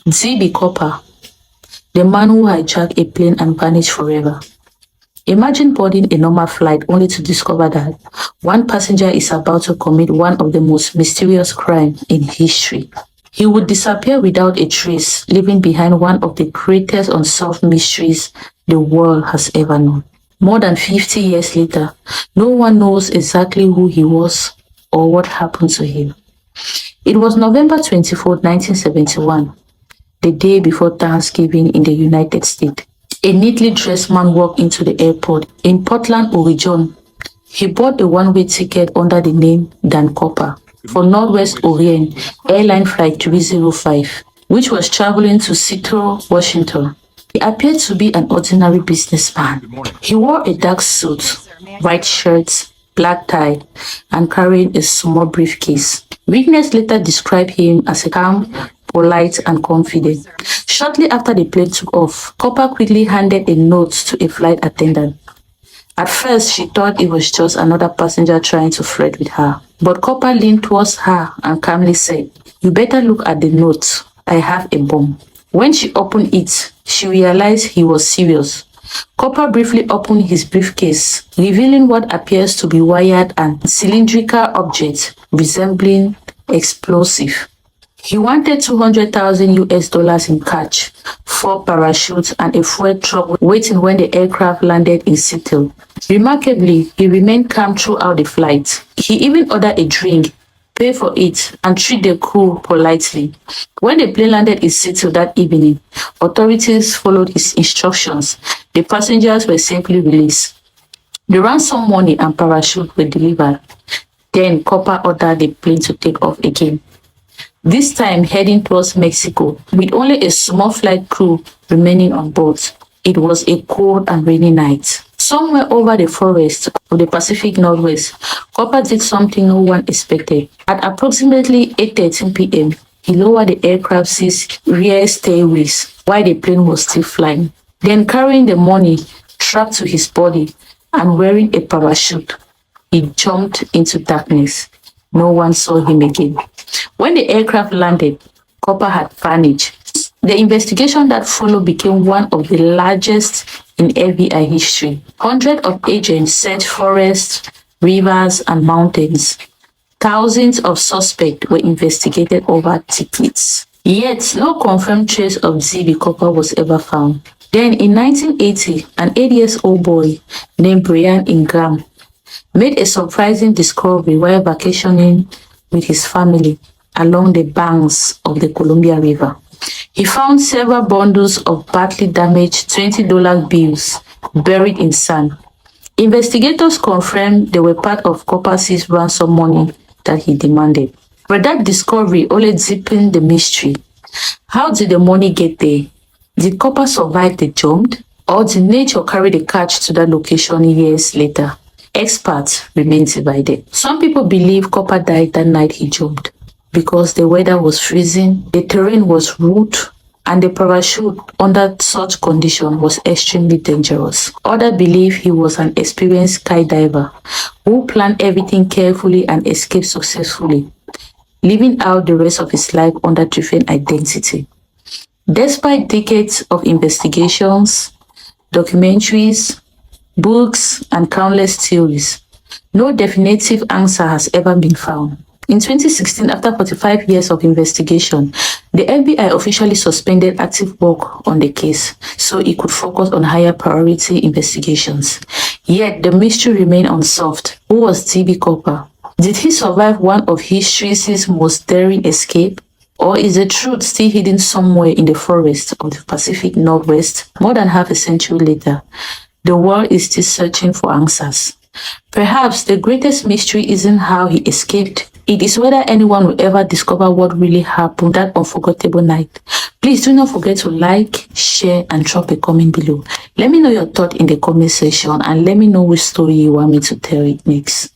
DB Copper, the man who hijacked a plane and vanished forever. Imagine boarding a normal flight only to discover that one passenger is about to commit one of the most mysterious crimes in history. He would disappear without a trace, leaving behind one of the greatest unsolved mysteries the world has ever known. More than 50 years later, no one knows exactly who he was or what happened to him. It was November 24, 1971, the day before Thanksgiving in the United States. A neatly dressed man walked into the airport in Portland, Oregon. He bought a one-way ticket under the name Dan Copper for Northwest Orient Airline Flight 305, which was traveling to Seattle, Washington. He appeared to be an ordinary businessman. He wore a dark suit, white shirt, black tie, and carrying a small briefcase. Witnesses later described him as a calm, polite, and confident. Shortly after the plane took off, Copper quickly handed a note to a flight attendant. At first, she thought it was just another passenger trying to flirt with her. But Copper leaned towards her and calmly said, "You better look at the note. I have a bomb." When she opened it, she realized he was serious. Copper briefly opened his briefcase, revealing what appears to be wired and cylindrical objects resembling explosive. He wanted 200,000 US dollars in cash, 4 parachutes, and a fuel truck waiting when the aircraft landed in Seattle. Remarkably, he remained calm throughout the flight. He even ordered a drink, paid for it, and treated the crew politely. When the plane landed in Seattle that evening, authorities followed his instructions. The passengers were simply released. The ransom money and parachute were delivered. Then Copper ordered the plane to take off again, this time heading towards Mexico, with only a small flight crew remaining on board. It was a cold and rainy night. Somewhere over the forest of the Pacific Northwest, Copper did something no one expected. At approximately 8:13 p.m., he lowered the aircraft's rear stairways while the plane was still flying. Then, carrying the money strapped to his body and wearing a parachute, he jumped into darkness. No one saw him again. When the aircraft landed, Copper had vanished. The investigation that followed became one of the largest in FBI history. Hundreds of agents searched forests, rivers, and mountains. Thousands of suspects were investigated over decades. Yet, no confirmed trace of DB Copper was ever found. Then, in 1980, an 8-year-old boy named Brian Ingram made a surprising discovery while vacationing with his family along the banks of the Columbia River. He found several bundles of badly damaged $20 bills buried in sand. Investigators confirmed they were part of Copper's ransom money that he demanded. But that discovery only deepened the mystery. How did the money get there? Did Copper survive the jump, or did nature carry the catch to that location years later? Experts remain divided. Some people believe Copper died that night he jumped because the weather was freezing, the terrain was rude, and the parachute under such conditions was extremely dangerous. Others believe he was an experienced skydiver who planned everything carefully and escaped successfully, living out the rest of his life under different identity. Despite decades of investigations, documentaries, books, and countless theories, no definitive answer has ever been found. In 2016, after 45 years of investigation, the FBI officially suspended active work on the case so it could focus on higher priority investigations. Yet, the mystery remained unsolved. Who was DB Copper? Did he survive one of history's most daring escape? Or is the truth still hidden somewhere in the forest of the Pacific Northwest? More than half a century later, the world is still searching for answers. Perhaps the greatest mystery isn't how he escaped. It is whether anyone will ever discover what really happened that unforgettable night. Please do not forget to like, share, and drop a comment below. Let me know your thought in the comment section and let me know which story you want me to tell it next.